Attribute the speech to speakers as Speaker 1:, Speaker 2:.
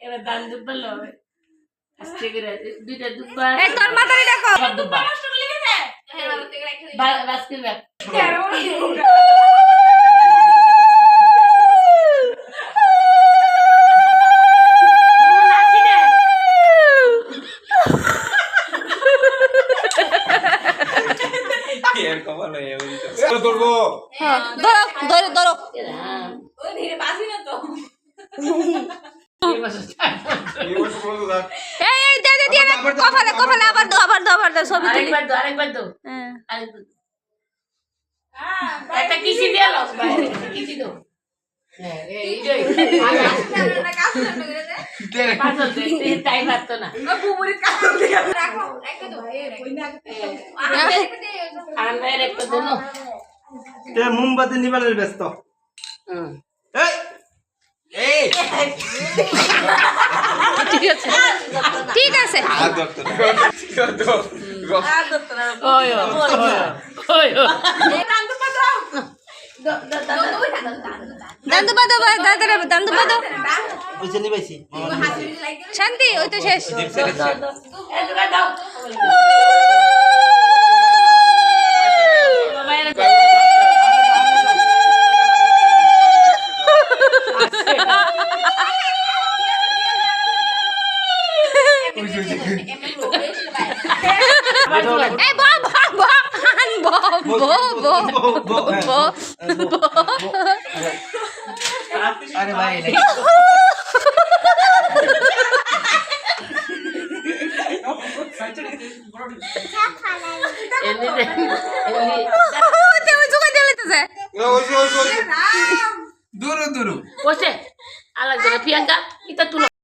Speaker 1: এবার দান দুব্বা লবে আস্তে করে দুইটা দুব্বা
Speaker 2: এই তোর মাথায় দেখো
Speaker 1: সব দুব্বা বাস্কের ব্যাগ
Speaker 3: ধরবো
Speaker 2: ধরো ধরো এই এই দে দে দিয়ে কপালে কপালে আবার দাও ছবি তুলি
Speaker 1: আরেকবার দাও
Speaker 2: হ্যাঁ
Speaker 1: আরেকবার একটা কিসি দিয়ে লস বাইরে কিসি দাও হ্যাঁ এই যে পাজল দে টাইম লাগতো না আনবাইর একটা দেন
Speaker 3: তে মোমবাতি নিবালের ব্যস্ত এই এই
Speaker 2: ঠিক আছে
Speaker 1: ওই ওই
Speaker 2: দান্দু পাদো দান্দু পাদো
Speaker 3: ওইছে নিবাইছি
Speaker 2: শান্তি ওই তো শেষ
Speaker 1: দাও
Speaker 2: এই বো
Speaker 3: আরে ভাই দূর দূর
Speaker 1: বসে আলাদা প্রিয়াঙ্কা এটা তুলো